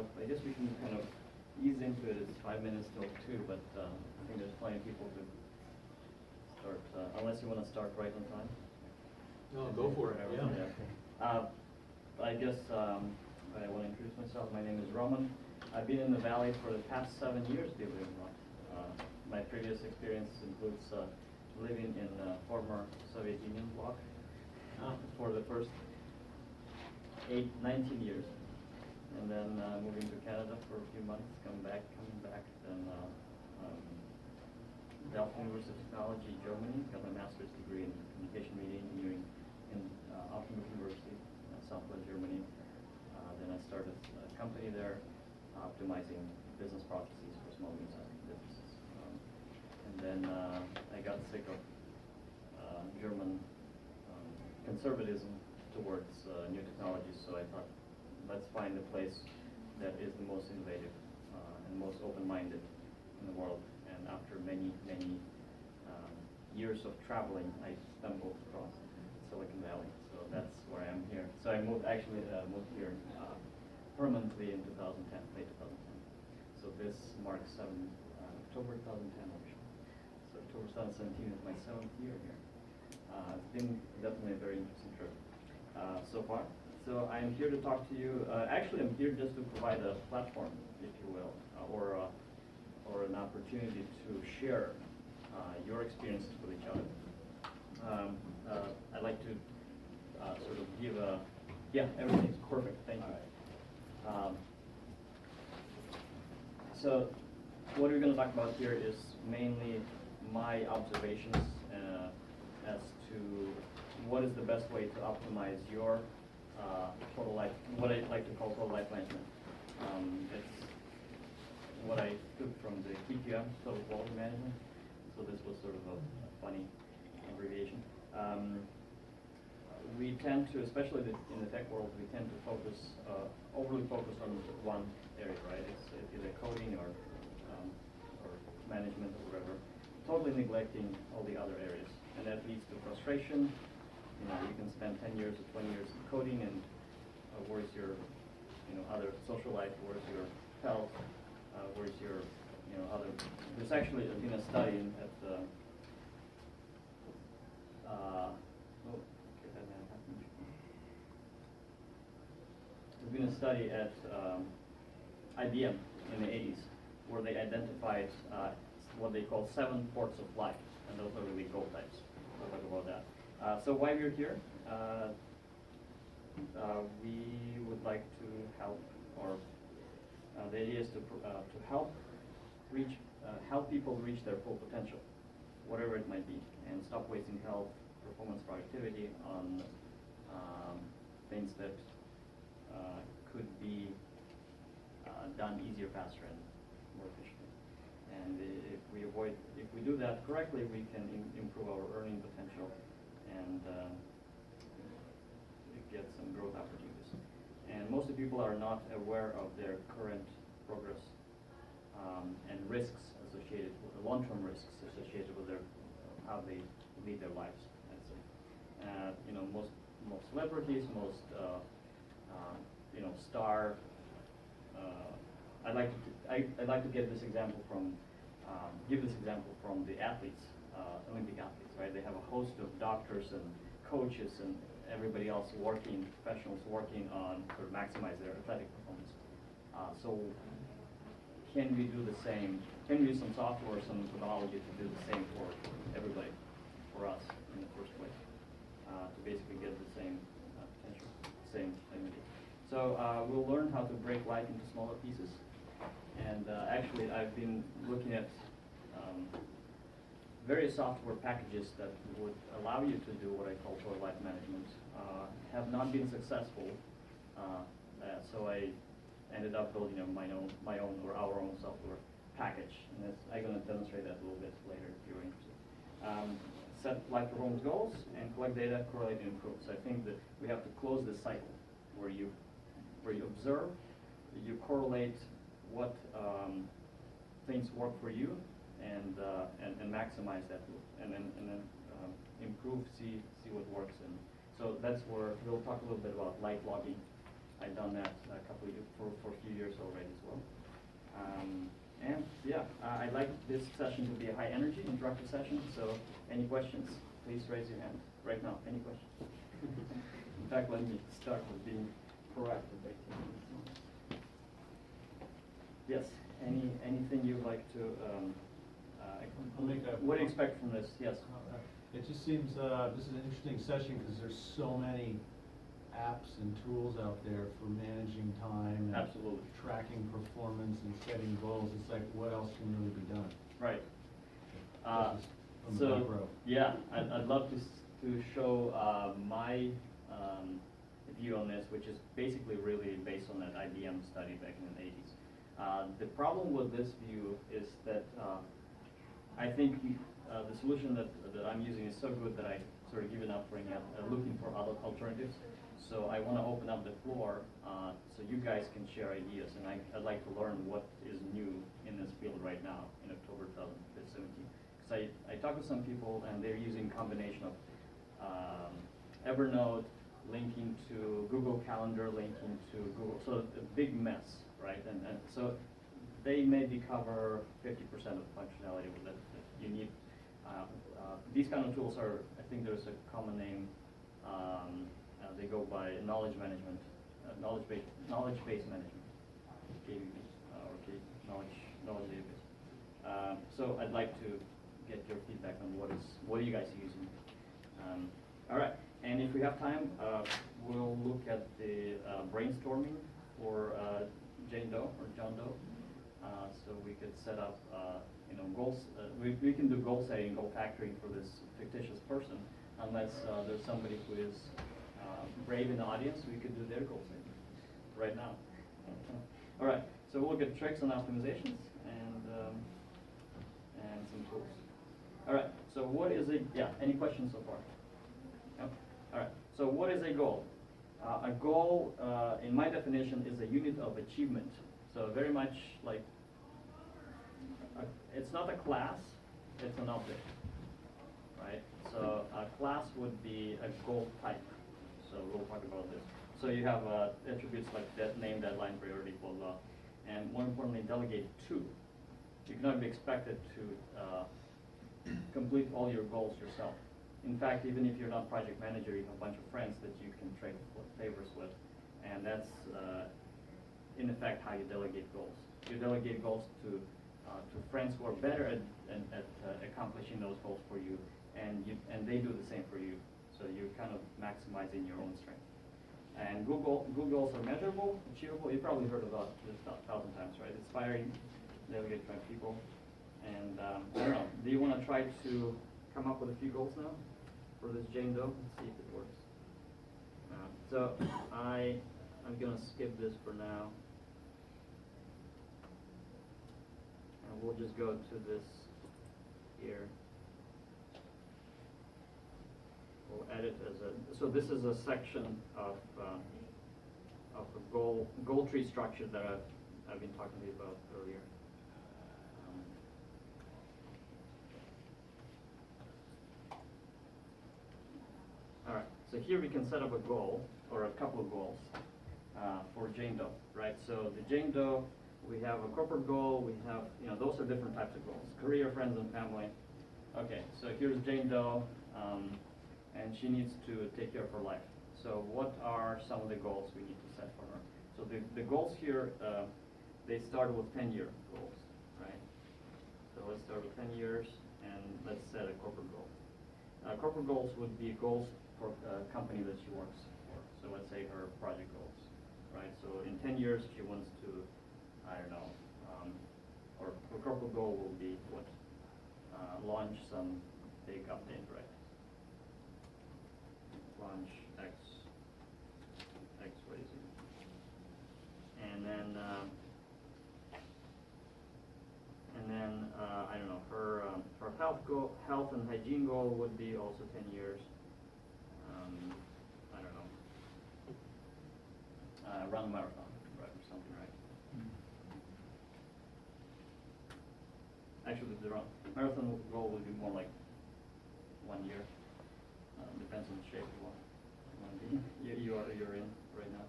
I guess we can kind of ease into it. It's 5 minutes till 2, but I think there's plenty of people to start, unless you want to start right on time. No, go for it, yeah. I guess I want to introduce myself. My name is Roman. I've been in the Valley for the past 7 years, believe it or not. My previous experience includes living in the former Soviet Union bloc for the first 19 years. And then moving to Canada for a few months, coming back, then Delft University of Technology, Germany, got my master's degree in communication media engineering in Offenburg University, Southwest Germany. Then I started a company there, optimizing business processes for small and medium-sized businesses. And then I got sick of German conservatism towards new technologies, so I thought, let's find a place that is the most innovative and most open-minded in the world. And after many years of traveling, I stumbled across Silicon Valley. So that's where I am here. So I moved here permanently in 2010, late 2010. So this marks October 2010 actually. So October 2017 is my 7th year here. It's been definitely a very interesting trip so far. So I'm here to talk to you. Actually, I'm here just to provide a platform, if you will, or an opportunity to share your experiences with each other. I'd like to sort of give a, yeah, everything's perfect, thank you. So what we're going to talk about here is mainly my observations as to what is the best way to optimize your total life, what I like to call total life management. It's what I took from the TQM, Total Quality Management. So this was sort of a funny abbreviation. We tend to, especially in the tech world, we tend to focus, overly focus on one area, right? It's either coding or management or whatever, totally neglecting all the other areas. And that leads to frustration. You know, you can spend 10 years or 20 years coding, and where's your, other social life? Where's your health? Where's your, other? There's actually been a study at the. There's been a study at IBM in the 80s where they identified what they call 7 ports of life, and those are really goal types. We'll talk about that. So why we're here? We would like to help, or the idea is to help people reach their full potential, whatever it might be, and stop wasting health, performance, productivity on things that could be done easier, faster, and more efficiently. And if we do that correctly, we can improve our earning potential and get some growth opportunities. And most of the people are not aware of their current progress and risks associated with the long-term risks associated with their how they lead their lives. I'd say, most celebrities, most star. I'd like to give this example from the athletes, Olympic athletes, right? They have a host of doctors and coaches and everybody else professionals working on sort of maximize their athletic performance. So can we do the same? Can we use some software, some methodology to do the same for everybody, for us in the first place, to basically get the same potential, same thing? So we'll learn how to break life into smaller pieces. And actually, I've been looking at various software packages that would allow you to do what I call total life management. Have not been successful, so I ended up building my own or our own software package. And I'm going to demonstrate that a little bit later if you're interested. Set life performance goals and collect data, correlate and improve. So I think that we have to close this cycle where you observe, you correlate what things work for you, and maximize that, and then improve, see what works. And so that's where we'll talk a little bit about light logging. I've done that for a few years already. And yeah, I'd like this session to be a high energy, interactive session, so any questions, please raise your hand right now. Any questions? In fact, let me start with being proactive by taking this one. Yes, anything you'd like to, I'll make a- what do you expect from this? Yes. It just seems, this is an interesting session because there's so many apps and tools out there for managing time and Absolutely. tracking performance and setting goals. It's like, what else can really be done? Right. This is from the So, back row. yeah, I'd love to show my view on this, which is basically really based on that IBM study back in the 80s. The problem with this view is that I think the solution that I'm using is so good that I sort of given up looking for other alternatives. So I want to open up the floor so you guys can share ideas, and I'd like to learn what is new in this field right now in October 2017. Because I talked to some people, and they're using a combination of Evernote, linking to Google Calendar, linking to Google, so a big mess, right? And so they maybe cover 50% of the functionality that you need. These kind of tools are, I think there's a common name, they go by knowledge management, knowledge base management, KBB, or knowledge database. So I'd like to get your feedback on what are you guys using. All right, and if we have time, we'll look at the brainstorming for Jane Doe or John Doe. So we could set up, goals. We can do goal setting, goal factoring for this fictitious person, unless there's somebody who is brave in the audience. We could do their goal setting right now. All right. So we'll look at tricks and optimizations and some tools. All right. So what is any questions so far? No? All right. So what is a goal? A goal, in my definition, is a unit of achievement. So very much like, it's not a class, it's an object, right? So a class would be a goal type. So we'll talk about this. So you have attributes like name, deadline, priority, blah, blah. And more importantly, delegate to. You cannot be expected to complete all your goals yourself. In fact, even if you're not project manager, you have a bunch of friends that you can trade favors with. And that's, in effect, how you delegate goals. You delegate goals to friends who are better at accomplishing those goals for you, and they do the same for you. So you're kind of maximizing your own strength. And goals are measurable, achievable. You probably heard about this 1,000 times, right? Inspiring, delegate to people. And I don't know. Do you want to try to come up with a few goals now for this Jane Doe? Let's see if it works. So I'm gonna skip this for now. And we'll just go to this here. We'll edit as a, so this is a section of a goal tree structure that I've been talking to you about earlier. All right, so here we can set up a goal, or a couple of goals, for Jane Doe, right? So the Jane Doe, we have a corporate goal, we have, those are different types of goals. Career, friends, and family. Okay, so here's Jane Doe, and she needs to take care of her life. So what are some of the goals we need to set for her? So the goals here, they start with 10-year goals, right? So let's start with 10 years, and let's set a corporate goal. Corporate goals would be goals for a company that she works for. So let's say her project goals, right? So in 10 years, she wants to, I don't know, or her corporate goal will be what? Launch some big update, right? Launch X, Y, Z. And then I don't know, her health and hygiene goal would be also 10 years. I don't know, run a marathon, right, or something, right? Actually, the marathon goal would be more like 1 year. Depends on the shape you want to be. You're in right now.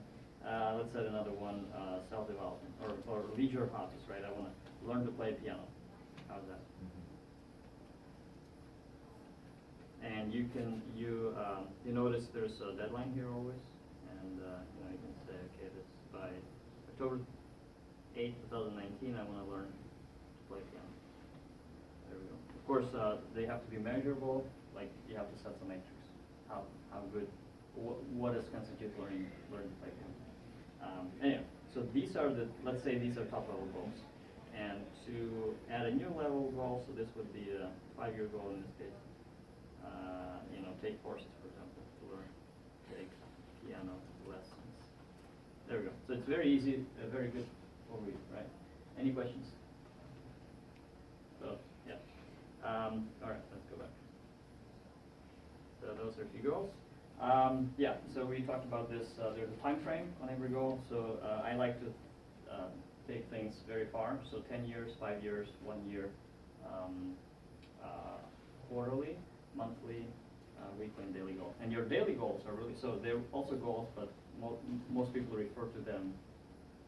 Let's set another one, self-development or leisure hobbies, right? I want to learn to play piano. How's that? And you notice there's a deadline here always, and you can say, okay, this by October 8th, 2019, I want to learn to play piano. There we go. Of course, they have to be measurable. Like you have to set some metrics. How good? What does constitute learning to play piano? Anyway, so these are let's say these are top level goals, and to add a new level goal, so this would be a 5-year goal in this case. Take courses, for example, to learn, take piano lessons. There we go. So it's very easy, very good overview, right? Any questions? So, yeah. All right, let's go back. So those are a few goals. Yeah, so we talked about this. There's a time frame on every goal. So I like to take things very far. So 10 years, 5 years, 1 year, quarterly, monthly, weekly, and daily goal. And your daily goals are really, so they're also goals, but most people refer to them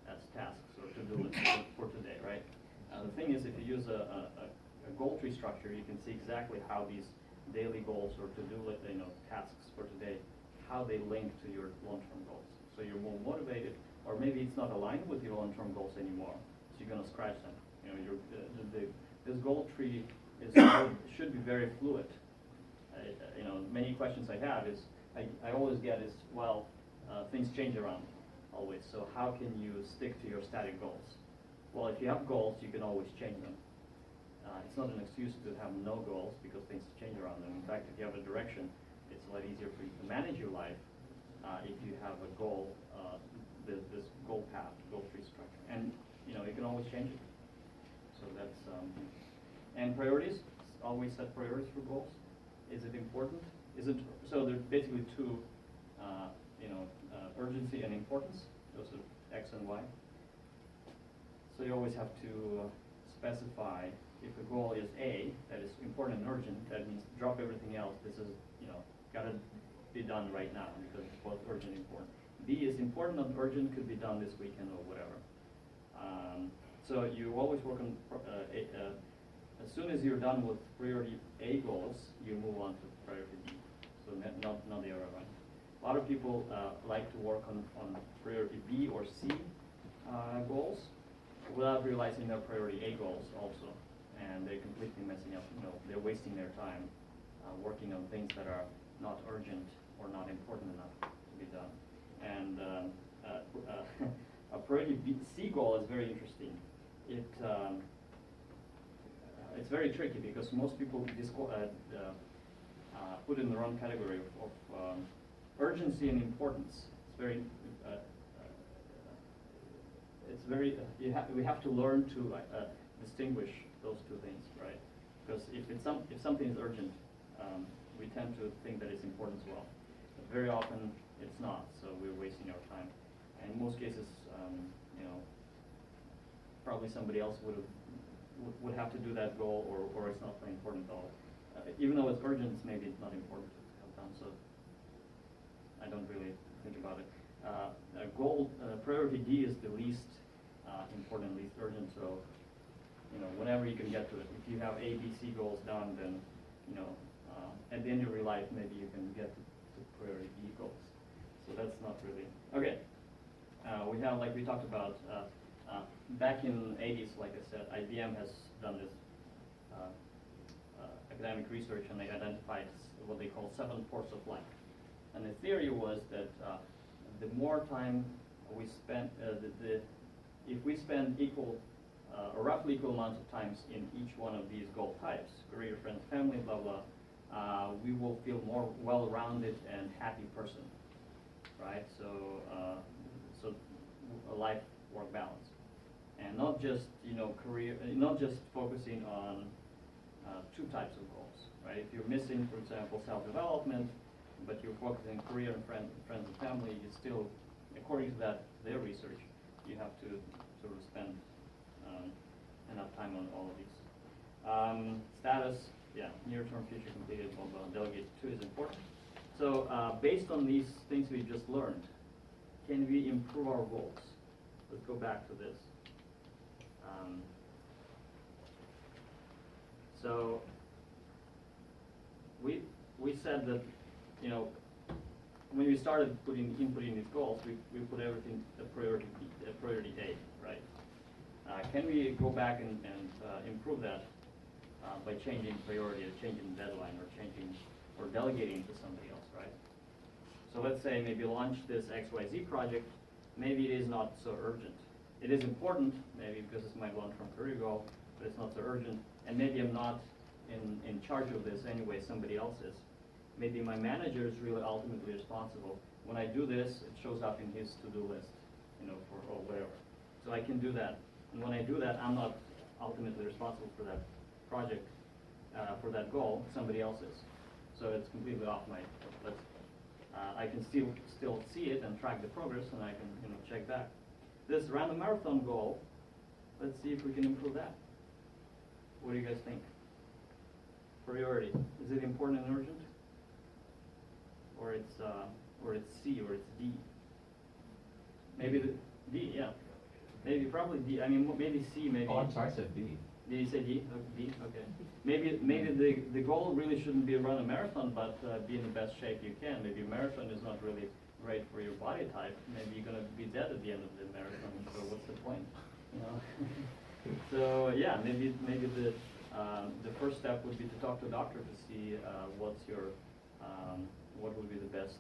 as tasks or to-do lists for today, right? The thing is, if you use a goal tree structure, you can see exactly how these daily goals or to-do list, tasks for today, how they link to your long-term goals. So you're more motivated, or maybe it's not aligned with your long-term goals anymore, so you're going to scratch them. This goal tree should be very fluid. Many questions I have is, I always get is, well, things change around always, so how can you stick to your static goals? Well, if you have goals, you can always change them. It's not an excuse to have no goals because things change around them. In fact, if you have a direction, it's a lot easier for you to manage your life if you have a goal, this goal path, goal tree structure. And, you can always change it. So that's, and priorities, always set priorities for goals. Is it important? So there's basically two, urgency and importance. Those are X and Y. So you always have to specify if the goal is A, that is important and urgent, that means drop everything else. This is, got to be done right now because it's both urgent and important. B is important and urgent, could be done this weekend or whatever. So you always work on, as soon as you're done with priority A goals, you move on to priority B. So not the other one. A lot of people like to work on priority B or C goals without realizing their priority A goals also. And they're completely messing up, they're wasting their time working on things that are not urgent or not important enough to be done. And a priority C goal is very interesting. It's very tricky because most people put in the wrong category of urgency and importance. We have to learn to distinguish those two things, right? Because if something is urgent, we tend to think that it's important as well. But very often it's not, so we're wasting our time. And in most cases, probably somebody else would have to do that goal, or it's not very important at all. Even though it's urgent, it's maybe not important to have done, so I don't really think about it. Priority D is the least important, least urgent, so whenever you can get to it. If you have A, B, C goals done, then at the end of your life, maybe you can get to priority E goals. So that's not really okay. We have, like we talked about, back in the 80s, like I said, IBM has done this academic research, and they identified what they call 7 forces of life. And the theory was that the more time we spend, if we spend equal or roughly equal amounts of times in each one of these goal types, career, friends, family, blah, blah, we will feel more well-rounded and happy person, right? So, a life-work balance. And not just, career, not just focusing on 2 types of goals, right? If you're missing, for example, self-development, but you're focusing on career and friends and family, you still, according to their research, you have to sort of spend enough time on all of these. Status, yeah, near-term, future completed, blah, blah, delegate to is important. So based on these things we just learned, can we improve our goals? Let's go back to this. So we said that, you know, when we started inputting these goals, we put everything a priority A, right? Can we go back and improve that by changing priority, or changing deadline, or delegating to somebody else, right? So let's say maybe launch this XYZ project. Maybe it is not so urgent. It is important, maybe because it's my long-term career goal, but it's not so urgent. And maybe I'm not in charge of this anyway, somebody else is. Maybe my manager is really ultimately responsible. When I do this, it shows up in his to-do list, you know, or whatever. So I can do that. And when I do that, I'm not ultimately responsible for that project, for that goal, somebody else is. So it's completely off my list. I can still see it and track the progress, and I can, you know, check back. This random marathon goal, let's see if we can improve that. What do you guys think? Priority, is it important and urgent? Or it's C, or it's D? Maybe the D, yeah. Maybe probably D. I mean, maybe C, maybe. Oh, I'm sorry, I said B. Did you say D? Oh, D, okay. Maybe the goal really shouldn't be run a marathon, but be in the best shape you can. Maybe a marathon is not really great for your body type. Maybe you're gonna be dead at the end of the marathon, so what's the point? You know? So yeah, maybe the first step would be to talk to a doctor to see what would be the best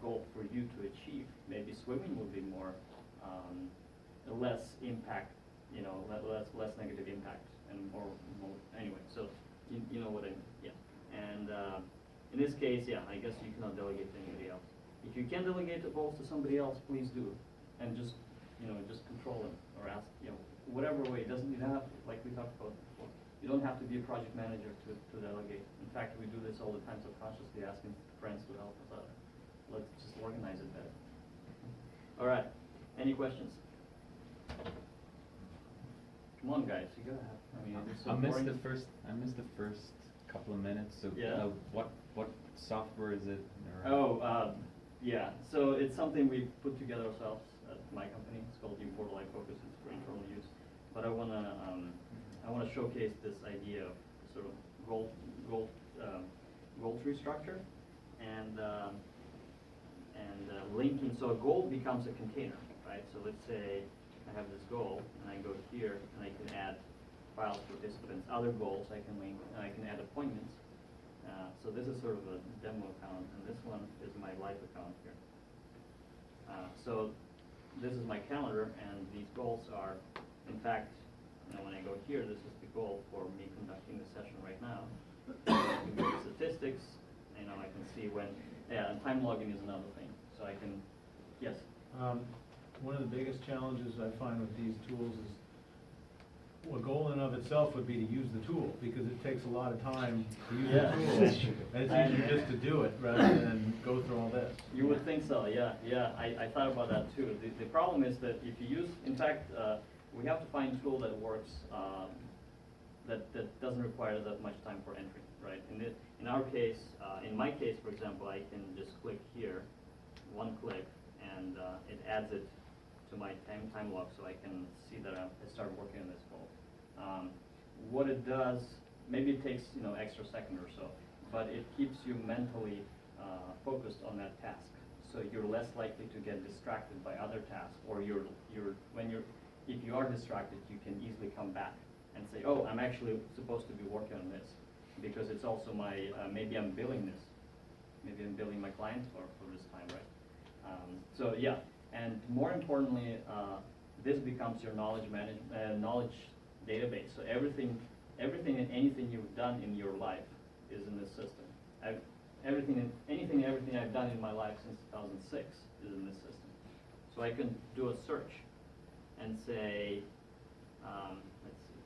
goal for you to achieve. Maybe swimming would be more less impact, you know, less negative impact, and more anyway. So you know what I mean, yeah. And in this case, yeah, I guess you cannot delegate to anybody else. If you can delegate the goals to somebody else, please do, and just, you know, just control them, or ask, you know, whatever way. You don't have, like we talked about before, you don't have to be a project manager to delegate. In fact, we do this all the time, subconsciously asking friends to help us out. Let's just organize it better. All right, any questions? Come on, guys, you gotta have. I mean, it's so I missed boring. I missed the first couple of minutes. So Yeah. what software is it? Or- Oh, yeah. So it's something we put together ourselves at my company. It's called Portal iFocus. It's for internal use. But I wanna showcase this idea of sort of goal tree structure, and linking. So a goal becomes a container, right? So let's say I have this goal, and I go here, and I can add files, participants, other goals I can link, and I can add appointments. So this is sort of a demo account, and this one is my live account here. So this is my calendar, and these goals are, in fact, you know, when I go here, this is the goal for me conducting the session right now. I can go to statistics, you know, I can see when, yeah, and time logging is another thing. So I can, yes? One of the biggest challenges I find with these tools is, well, a goal in and of itself would be to use the tool, because it takes a lot of time to use Yeah. the tool. And it's easier just to do it rather than go through all this. You would think so, yeah, yeah, I thought about that too. The problem is that if you use, in fact, we have to find a tool that works, that doesn't require that much time for entry, right? In our case, in my case, for example, I can just click here, one click, and it adds it to my time log, so I can see that I started working on this goal. What it does, maybe it takes, you know, extra second or so, but it keeps you mentally focused on that task. So you're less likely to get distracted by other tasks, or if you are distracted, you can easily come back and say, oh, I'm actually supposed to be working on this, because it's also my, maybe I'm billing this. Maybe I'm billing my clients for this time, right? So yeah, and more importantly, this becomes your knowledge database. So everything and anything you've done in your life is in this system. Everything I've done in my life since 2006 is in this system. So I can do a search and say, let's see,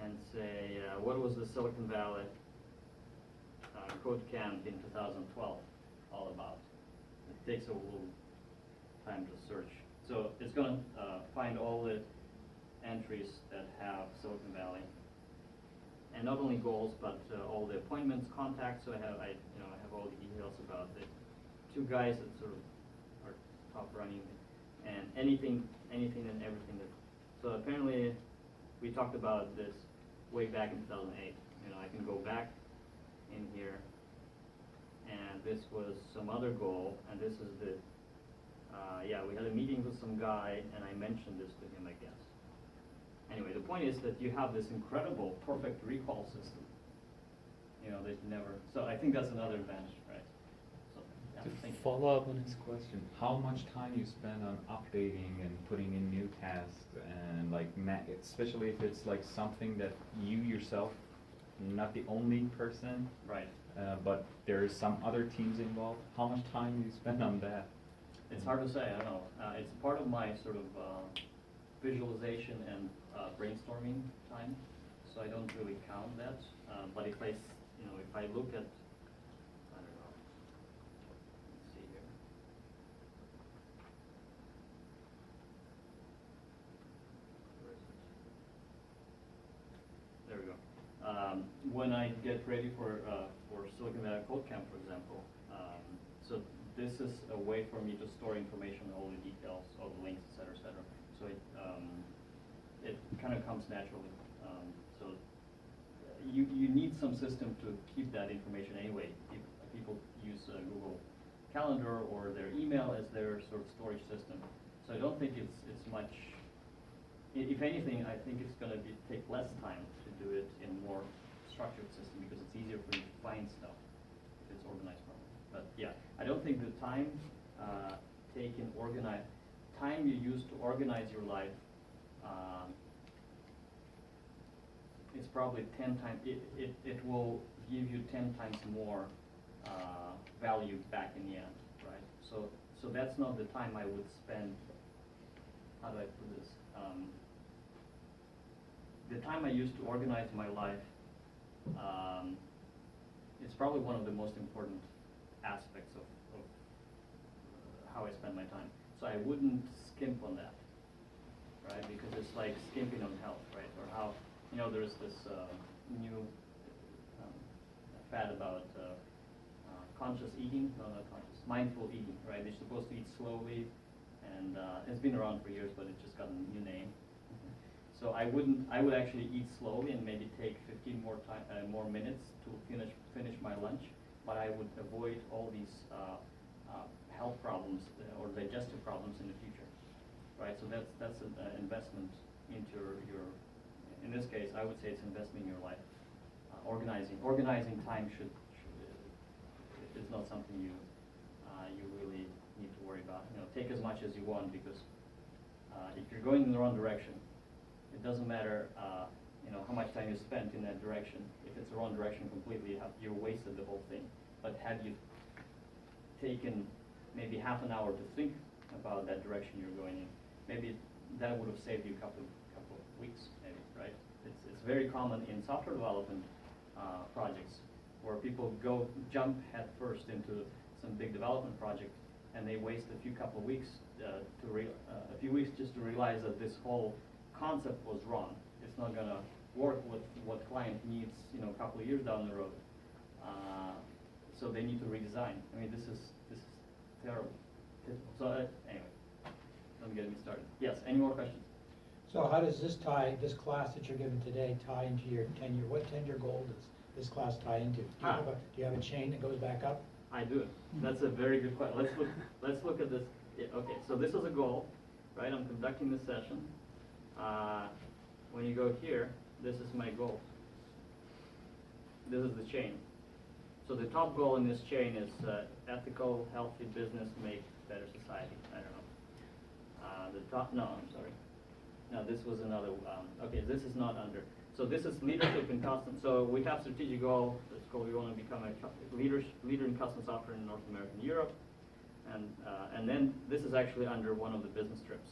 and say, what was the Silicon Valley Code Camp in 2012 all about? It takes a little time to search. So it's going to find all the entries that have Silicon Valley, and not only goals, but all the appointments, contacts. So I have all the details about the two guys that sort of are top running, and anything and everything that So apparently, we talked about this way back in 2008. You know, I can go back in here, and this was some other goal, and this is the, yeah, we had a meeting with some guy, and I mentioned this to him, I guess. Anyway, the point is that you have this incredible, perfect recall system. You know, that you never, so I think that's another advantage, right? So, yeah, thank you. Follow up on his question, how much time you spend on updating and putting in new tasks and like, especially if it's like something that you yourself, not the only person, Right. but there's some other teams involved, how much time do you spend on that? It's hard to say, I don't know. It's part of my sort of visualization and brainstorming time, so I don't really count that. But if I, you know, if I look at, I don't know, let's see here. Where is it? There we go. When I get ready for Silicon Valley Code Camp, for example, so this is a way for me to store information, all the details, all the links, et cetera, so it kind of comes naturally. So you need some system to keep that information anyway. People use Google Calendar or their email as their sort of storage system. So I don't think it's much. If anything, I think it's going to take less time to do it in a more structured system because it's easier for you to find stuff if it's organized properly. But yeah, I don't think the time time you use to organize your life, it's probably 10 times. It will give you 10 times more value back in the end, right? So that's not the time I would spend. How do I put this? The time I use to organize my life, it's probably one of the most important aspects of how I spend my time. So I wouldn't skimp on that, right? Because it's like skimping on health, right? Or how, you know, there's this new fad about conscious eating, no, not conscious, mindful eating, right? They're supposed to eat slowly, and it's been around for years, but it just got a new name. So I would actually eat slowly and maybe take 15 more minutes to finish my lunch, but I would avoid all these health problems or digestive problems in the future, right? So that's an investment into your, in this case, I would say it's investment in your life. Organizing time should is not something you really need to worry about. You know, take as much as you want, because if you're going in the wrong direction, it doesn't matter, you know, how much time you spent in that direction. If it's the wrong direction completely, you wasted the whole thing. But had you taken maybe half an hour to think about that direction you're going in, maybe that would have saved you a couple of weeks, maybe, right? It's very common in software development projects where people jump head first into some big development project, and they waste a couple of weeks a few weeks just to realize that this whole concept was wrong. It's not going to work with what client needs, you know, a couple of years down the road. So they need to redesign. I mean, this is terrible. So anyway, don't get me started. Yes, any more questions? So how does this class that you're giving today tie into your tenure? What tenure goal does this class tie into? Do you have a chain that goes back up? I do. That's a very good question. Let's look at this. Yeah, okay, so this is a goal, right? I'm conducting this session. When you go here, this is my goal. This is the chain. So the top goal in this chain is ethical, healthy business, make better society. I don't know. The top, no, I'm sorry. No, this was another, okay, this is not under. So this is leadership in custom. So we have strategic goal. It's called, we want to become a leader in custom software in North America and Europe. And then this is actually under one of the business trips.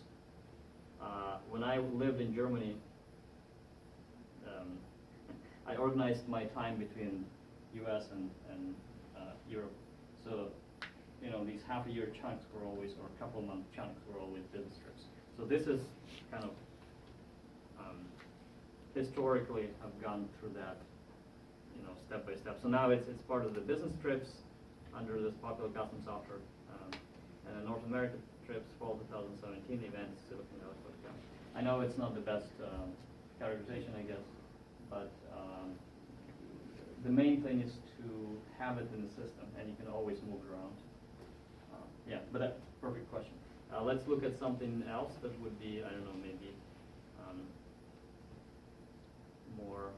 When I lived in Germany, I organized my time between U.S. and Europe. So, you know, these half-a-year chunks were always, or a couple-month chunks were always business trips. So this is kind of, historically, I've gone through that, you know, step by step. So now it's part of the business trips under this popular custom software. And the North America trips, fall 2017 events, Silicon Valley Photocamp. I know it's not the best categorization, I guess, but the main thing is to have it in the system, and you can always move it around. Yeah, but that, perfect question. Let's look at something else that would be, I don't know, maybe more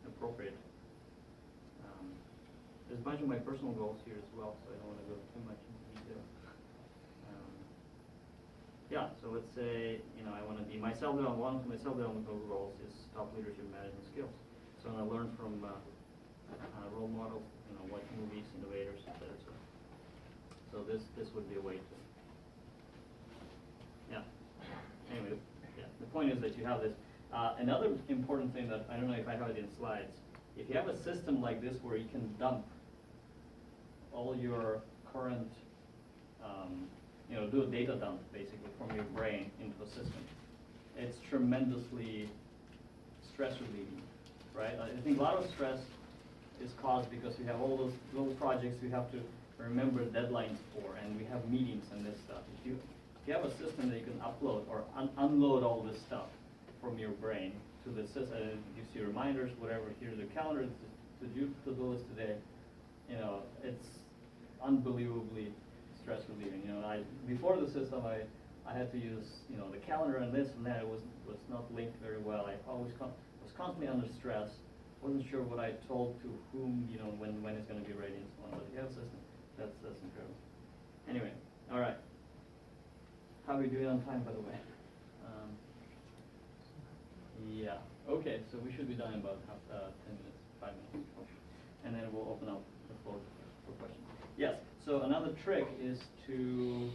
appropriate. There's a bunch of my personal goals here as well, so I don't want to go too much into detail. Yeah, so let's say, I want to be one of my self-development goals is top leadership management skills. So I want to learn from role models, what movies, innovators, etc. So this would be a way to, yeah. Anyway, the point is that you have this. Another important thing that, I don't know if I have it in slides, if you have a system like this where you can dump all your current, do a data dump basically from your brain into a system, it's tremendously stress relieving, right? I think a lot of stress is caused because we have all those little projects we have to remember deadlines for, and we have meetings and this stuff. If you have a system that you can upload or unload all this stuff from your brain to the system, it gives you reminders, whatever. Here's a calendar to do list today. It's unbelievably stress relieving. Before the system, I had to use the calendar and this and that. It was not linked very well. I always was constantly under stress. Wasn't sure what I told to whom, when it's going to be ready and so on. But if you have a system, that's incredible. Anyway, all right. How are we doing on time, by the way? Yeah. Okay, so we should be done in about 10 minutes, 5 minutes. And then we'll open up the floor for questions. Yes, so another trick is to,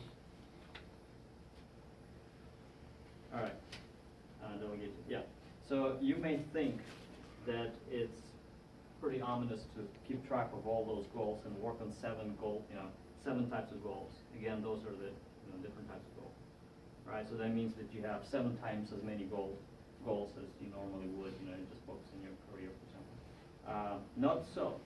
all right, delegate, yeah. So you may think that it's pretty ominous to keep track of all those goals and work on 7 types of goals. Again, those are the different types of goals, right? So that means that you have 7 times as many goals as you normally would, just focus on your career, for example. Not so.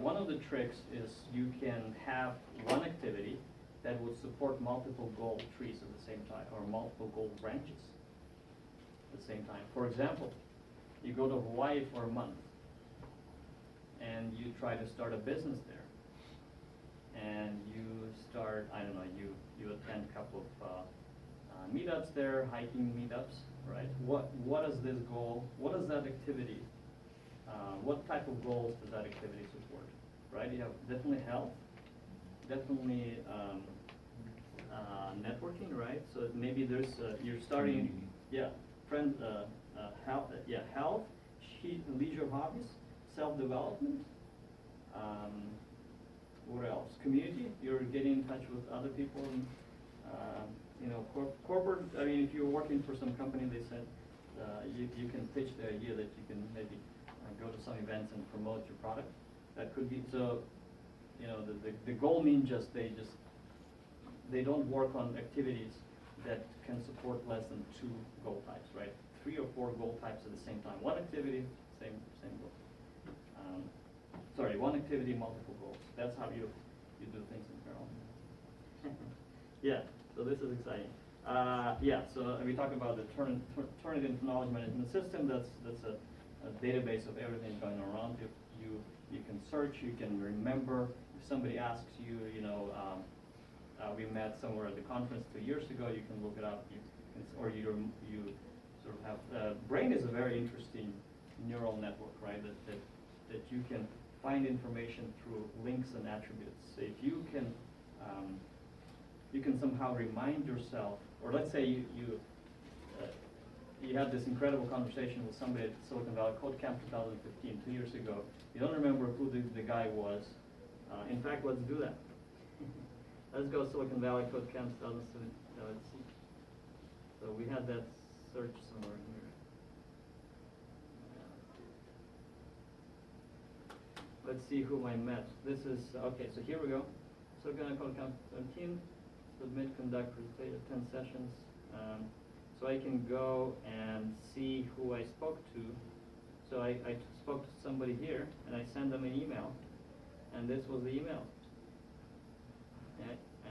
One of the tricks is you can have one activity that would support multiple goal trees at the same time, or multiple goal branches at the same time. For example, you go to Hawaii for a month, and you try to start a business there. And you start, I don't know, you attend a couple of meetups there, hiking meetups, right? What is this goal? What is that activity? What type of goals does that activity support, right? You have definitely health, definitely networking, right? So maybe there's you're starting, health, leisure hobbies, self-development. What else? Community. You're getting in touch with other people. And, corporate. I mean, if you're working for some company, they said you can pitch the idea that you can maybe go to some events and promote your product. That could be so. The goal means they don't work on activities that can support less than 2 goal types, right? 3 or 4 goal types at the same time. One activity, same goal. One activity, multiple goals. That's how you do things in parallel. Yeah, so this is exciting. So we talk about the Turnitin knowledge management system. That's a database of everything going around you. You can search, you can remember. If somebody asks you, we met somewhere at the conference 2 years ago, you can look it up, you sort of have, brain is a very interesting neural network, right, that you can find information through links and attributes. So if you can somehow remind yourself, or let's say you had this incredible conversation with somebody at Silicon Valley Code Camp 2015, 2 years ago. You don't remember who the guy was. In fact, let's do that. Let's go Silicon Valley Code Camp 2017. Let's see. So we had that search somewhere here. Let's see whom I met. This is, okay, so here we go. Silicon Valley Code Camp 17, submit, conduct, attend sessions. So I can go and see who I spoke to. So I spoke to somebody here, and I sent them an email, and this was the email.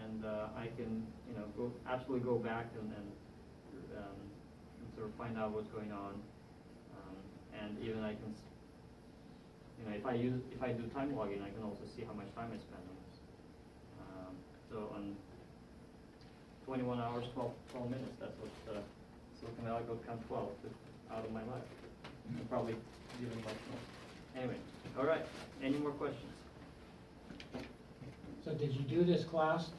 and I can, you know, absolutely go back and sort of find out what's going on, and even I can, you know, if I do time logging, I can also see how much time I spend on this. So on 21 hours, 12 minutes, that's what Silicon Valley Goat Count 12 took out of my life, and probably even much more. Anyway, all right, any more questions? So did you do this class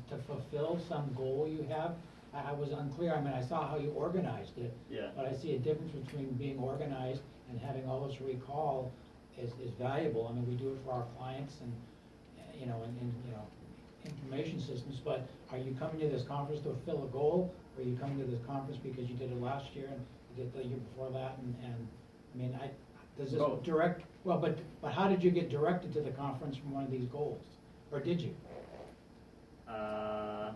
to fulfill some goal you have? I was unclear, I mean, I saw how you organized it. Yeah. But I see a difference between being organized and having all this recall is valuable. I mean, we do it for our clients and, you know, information systems, but are you coming to this conference to fulfill a goal? Or are you coming to this conference because you did it last year and you did the year before that and, I mean, does this Both. well, but how did you get directed to the conference from one of these goals? Or did you? I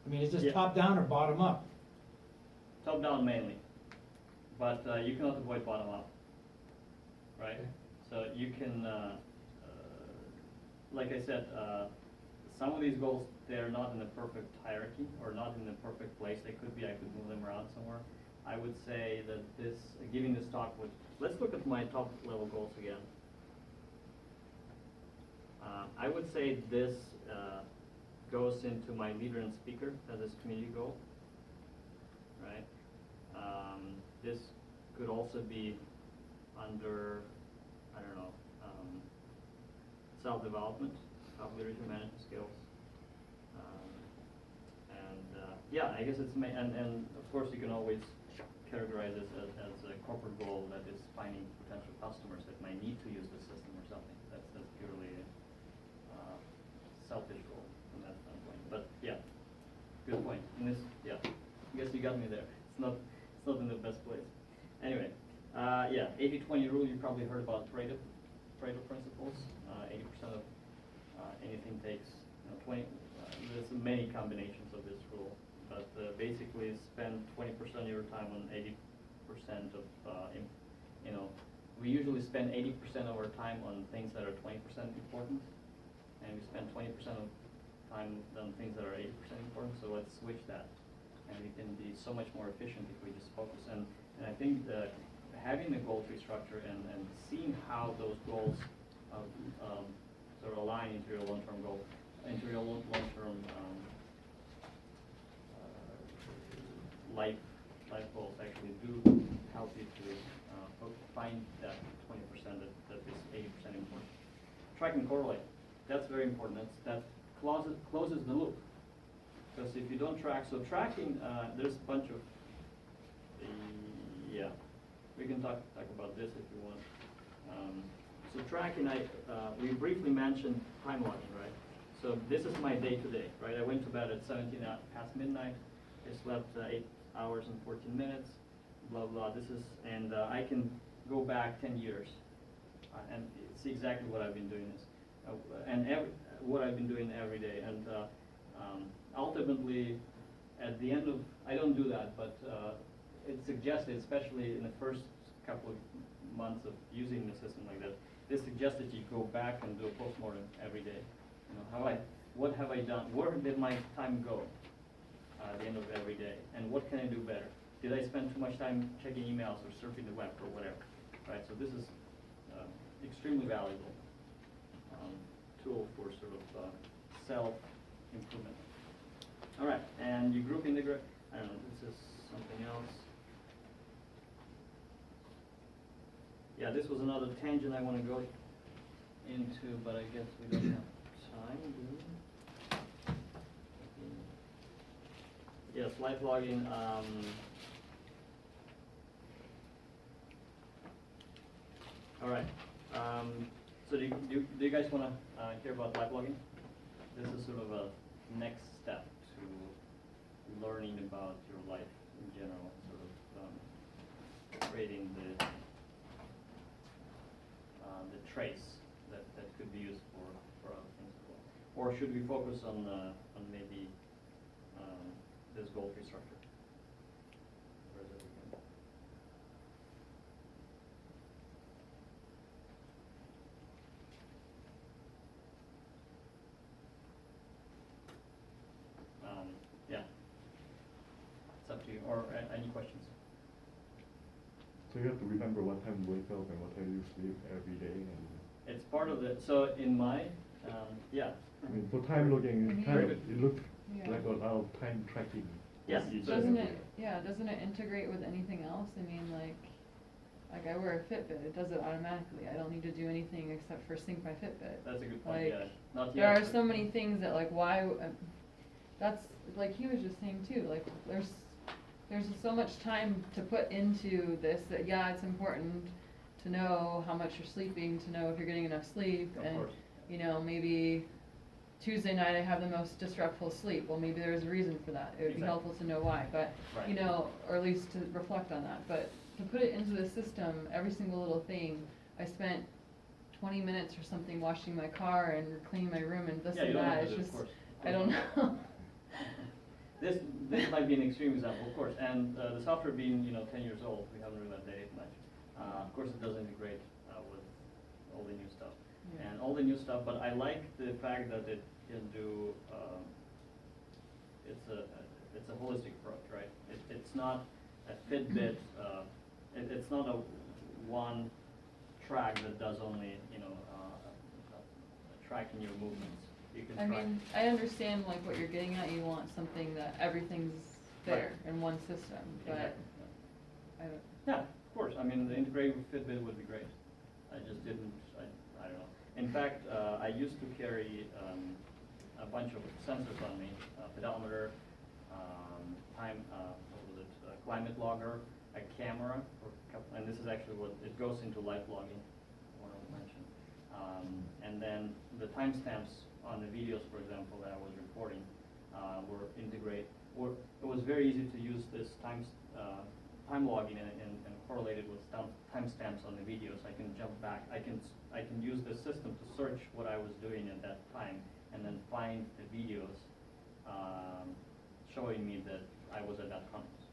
mean, is this Yeah. top down or bottom up? Top down mainly, but you cannot avoid bottom up, right? Okay. So you can, like I said, some of these goals, they're not in the perfect hierarchy or not in the perfect place. They could be, I could move them around somewhere. I would say that giving this talk would, let's look at my top level goals again. I would say this goes into my leader and speaker as this community goal, right? This could also be under, I don't know, self-development, leadership management skills. Yeah, I guess it's, and of course you can always categorize this as a corporate goal that is finding potential customers that might need to use the system or something. That's purely selfish goal from that standpoint. But yeah, good point. And this, yeah, I guess you got me there. It's not in the best place. Anyway, yeah, 80-20 rule. You probably heard about Pareto principles. 80% of anything takes 20. There's many combinations of this rule, but basically spend 20% of your time on 80% of we usually spend 80% of our time on things that are 20% important, and we spend 20% of time on things that are 80% important. So let's switch that, and we can be so much more efficient if we just focus. And I think that having the goal tree structure and seeing how those goals sort of align into your long-term goal, into your long-term life goals actually do help you to find that 20% that is 80% important. Track and correlate. That's very important. That closes the loop. Because if you don't track, so tracking, there's a bunch of, yeah, we can talk about this if you want. So tracking, we briefly mentioned time logging, right? So this is my day-to-day, right? I went to bed at 17 past midnight. I slept 8 hours and 14 minutes, blah, blah. This is, and I can go back 10 years and see exactly what I've been doing what I've been doing every day. And ultimately, at the end of, I don't do that, but it's suggested, especially in the first couple of months of using the system like that, they suggest that you go back and do a postmortem every day. You know, what have I done? Where did my time go at the end of every day? And what can I do better? Did I spend too much time checking emails or surfing the web or whatever? Right. So this is extremely valuable tool for sort of self-improvement. All right, and you group integrate. I don't know. This is something else. Yeah, this was another tangent I want to go into, but I guess we don't have time, do we? Yes, live logging. All right. So do you guys want to hear about live logging? This is sort of a next step to learning about your life in general, sort of creating the trace that could be used for other things as well. Or should we focus on maybe this goal tree structure? Where is it again? or any questions? So you have to remember what time you wake up and what time you sleep every day, and It's part of the, so in my, yeah. I mean, for time logging, Mhm. it kind of, Very it looks Yeah. like a lot of time tracking. Yes. It's Doesn't everywhere. it, yeah, doesn't it integrate with anything else? I mean, like I wear a Fitbit, it does it automatically. I don't need to do anything except for sync my Fitbit. That's a good point, Like, yeah, not There yet. are but- so many things that like that's, like he was just saying too, like there's so much time to put into this that, yeah, it's important to know how much you're sleeping, to know if you're getting enough sleep, Of and, course. you know, maybe Tuesday night I have the most disruptful sleep, well, maybe there's a reason for that, it would be Exactly. helpful to know why, but, Right. you know, or at least to reflect on that, but to put it into the system, every single little thing, I spent 20 minutes or something washing my car and cleaning my room and this Yeah, you and don't that, have to it's do it, of just, course. I don't know. This might be an extreme example, of course, and the software being, 10 years old, we haven't really updated it much. Of course, it doesn't integrate with all the new stuff. Yeah. And all the new stuff, but I like the fact that it can do, it's a holistic approach, right? It's not a Fitbit, it's not a one track that does only, tracking your movements. You can I track. mean, I understand like what you're getting at, you want something that everything's there in one system, but Exactly, yeah. I don't, Yeah, of course, I mean, the integrated with Fitbit would be great. I just didn't, I don't know. In fact, I used to carry a bunch of sensors on me, pedometer, what was it, climate logger, a camera, and this is actually what, it goes into live logging, I want to mention. And then the timestamps on the videos, for example, that I was recording, were integrated. It was very easy to use this time logging and correlate it with timestamps on the videos. I can jump back. I can use this system to search what I was doing at that time, and then find the videos showing me that I was at that conference.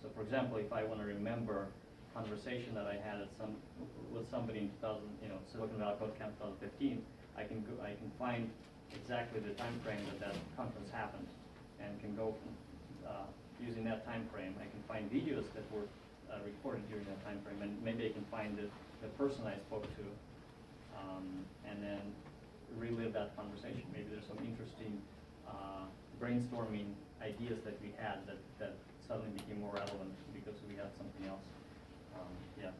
So, for example, if I want to remember conversation that I had with somebody in Silicon Valley Code Camp 2015, I can find exactly the time frame that conference happened, and can go from, using that time frame. I can find videos that were recorded during that time frame, and maybe I can find the person I spoke to, and then relive that conversation. Maybe there's some interesting brainstorming ideas that we had that suddenly became more relevant because we had something else. Yeah.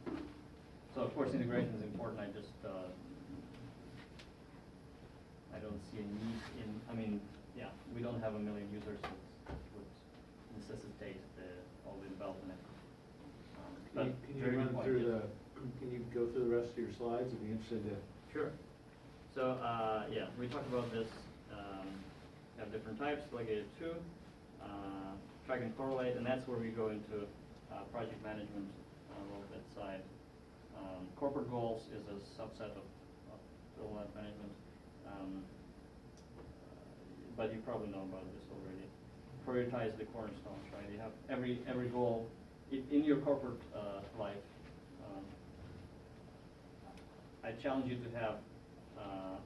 So of course integration is important. I just I don't see a need in. I mean, yeah, we don't have a million users that would necessitate all the development. But Can you very good run point, through yes. can you go through the rest of your slides? I'd be interested to. Sure. So, yeah, we talked about this, have different types, delegated to, track and correlate, and that's where we go into project management on a little bit side. Corporate goals is a subset of goal management, but you probably know about this already. Prioritize the cornerstones, right? You have every goal in your corporate life. I challenge you to have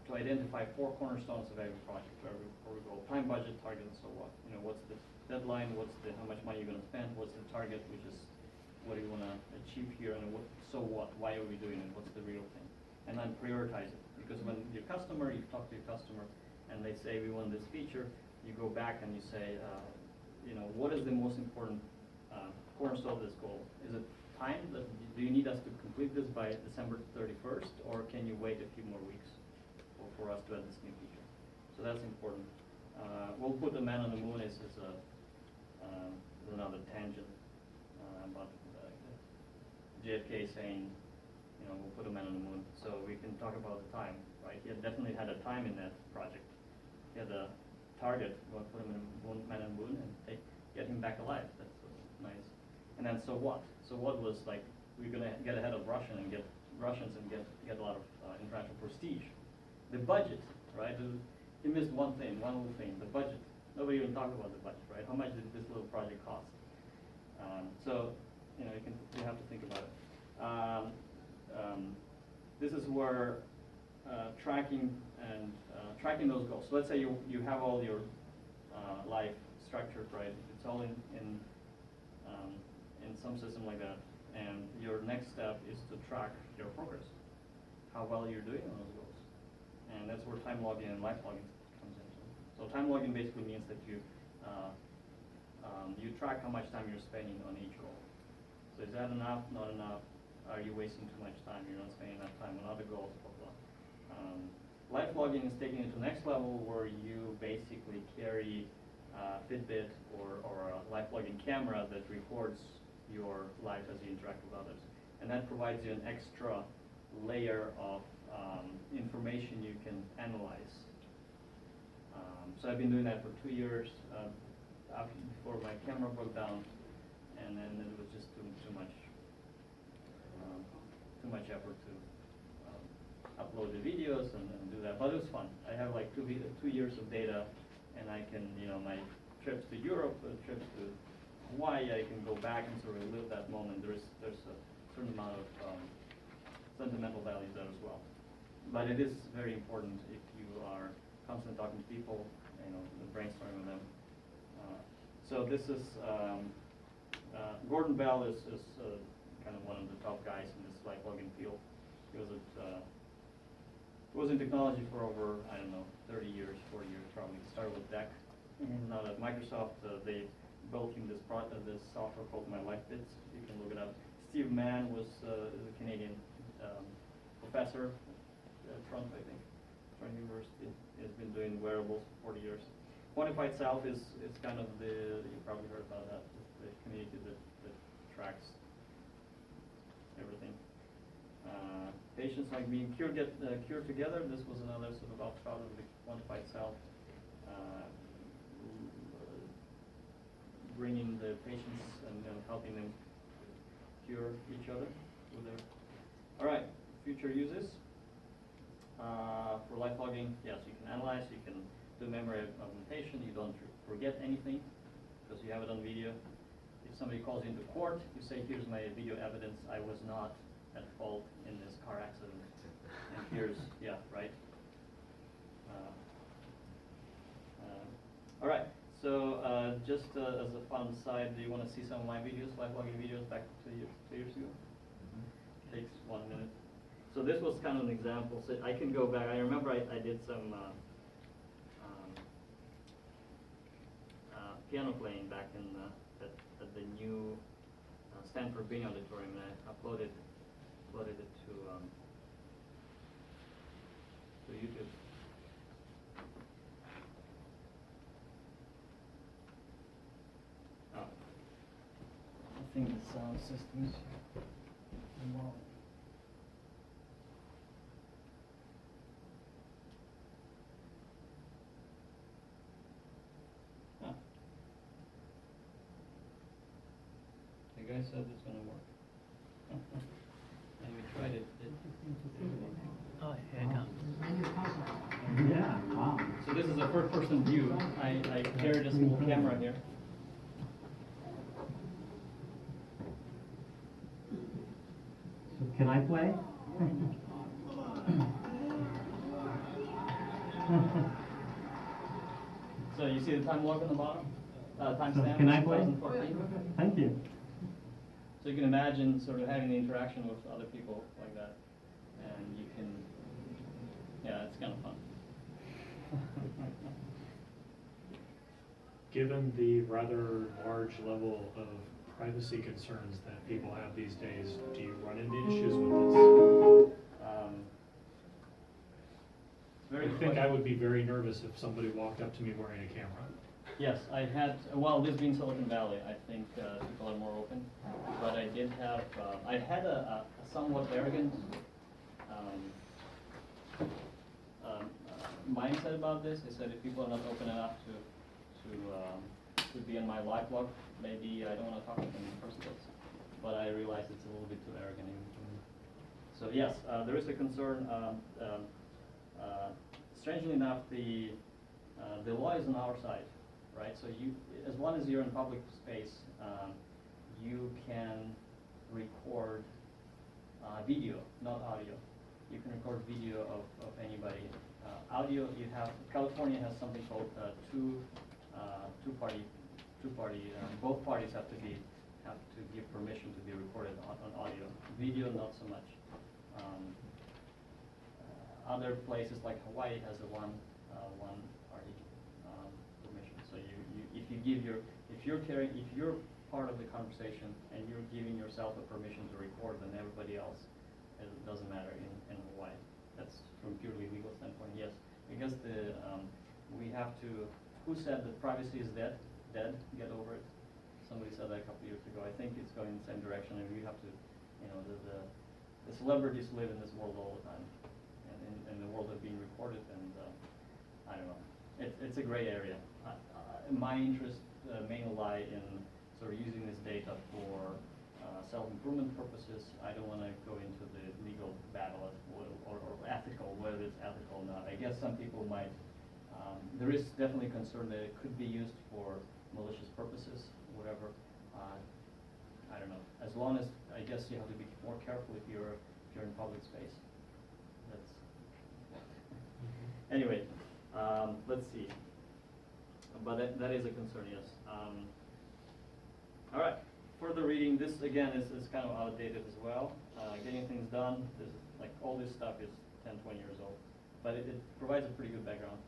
to identify 4 cornerstones of every project, for every goal: time, budget, target, and so what. What's the deadline? How much money you're going to spend? What's the target? Which is what do you want to achieve here? And so what? Why are we doing it? What's the real thing? And then prioritize it, because when you talk to your customer, and they say we want this feature, you go back and you say, what is the most important cornerstone of this goal? Is it time? Do you need us to complete this by December 31st, or can you wait a few more weeks for us to add this new feature? So that's important. We'll put the man on the moon as another tangent about JFK saying, we'll put a man on the moon. So we can talk about the time, right? He definitely had a time in that project. He had a target, we'll put him on man on the moon and get him back alive. That's nice. And then so what? So what was like, we're going to get ahead of Russians and get a lot of international prestige. The budget, right? He missed one little thing, the budget. Nobody even talked about the budget, right? How much did this little project cost? So, you have to think about it. This is where tracking those goals. So let's say you have all your life structured, right? It's all in in some system like that. And your next step is to track your progress, how well you're doing on those goals. And that's where time logging and life logging comes into. So time logging basically means that you track how much time you're spending on each goal. So is that enough, not enough? Are you wasting too much time? You're not spending enough time on other goals, blah, blah. Life logging is taking it to the next level where you basically carry Fitbit or a life logging camera that records your life as you interact with others. And that provides you an extra layer of information you can analyze. So I've been doing that for 2 years before my camera broke down, and then it was just too much effort to upload the videos and do that. But it was fun. I have like 2 years of data, and I can, my trips to Europe, trips to Hawaii, I can go back and sort of live that moment. There's a certain amount of sentimental value there as well. But it is very important if you are constantly talking to people, brainstorming with them. So this is, Gordon Bell is kind of one of the top guys in this life logging field. He was in technology for over, 30 years, 40 years probably. He started with DEC. And now at Microsoft, they built him this software called My Life Bits. You can look it up. Steve Mann is a Canadian professor at Trump, I think, Trump University. Has been doing wearables for 40 years. Quantified Self is kind of you probably heard about that, the community that tracks everything. Patients like being cured together. This was another sort of outcome of the Quantified Self. Bringing the patients and helping them cure each other with their. All right, future uses. For life logging, yes, you can analyze, you can do memory augmentation, you don't forget anything because you have it on video. If somebody calls you into court, you say, here's my video evidence, I was not at fault in this car accident. And here's, right? All right, so just as a fun side, do you want to see some of my videos, life logging videos back 2 years ago? Takes 1 minute. So this was kind of an example. So I can go back. I remember I did some piano playing back in at the new Stanford Bean Auditorium, and I uploaded it to YouTube. Oh. I think the sound system is well. The guy said it's gonna work. And we tried it. Oh, here it comes. Yeah, wow. So this is a first-person view. I carried a small camera here. So can I play? So you see the time log on the bottom? Timestamp. Can I play? 2014. Thank you. So you can imagine sort of having the interaction with other people like that, and you can, it's kind of fun. Given the rather large level of privacy concerns that people have these days, do you run into issues with this? Very I think I would be very nervous if somebody walked up to me wearing a camera. Yes, I had, this being Silicon Valley, I think people are more open, but I did have, I had a somewhat arrogant mindset about this. I said if people are not open enough to be in my live blog, maybe I don't want to talk to them in the first place. But I realized it's a little bit too arrogant even for me. So yes, there is a concern. Strangely enough, the law is on our side. Right, so as long as you're in public space, you can record video, not audio. You can record video of anybody. Audio, California has something called two party. Both parties have to be have to give permission to be recorded on audio. Video, not so much. Other places like Hawaii has a one party permission. So if you're part of the conversation and you're giving yourself a permission to record, then everybody else, it doesn't matter in Hawaii. That's from purely legal standpoint, yes. Because we have to, who said that privacy is dead? Get over it. Somebody said that a couple years ago. I think it's going in the same direction, and we have to, the celebrities live in this world all the time, and the world of being recorded, and I don't know. It's a gray area. My interest mainly lie in sort of using this data for self-improvement purposes. I don't want to go into the legal battle or ethical, whether it's ethical or not. I guess some people might. There is definitely concern that it could be used for malicious purposes, whatever. I don't know. As long as, I guess you have to be more careful if you're in public space. That's anyway. Let's see. But that is a concern, yes. All right. Further reading. This again is kind of outdated as well. Getting things done. This is, like all this stuff is 10, 20 years old, but it provides a pretty good background.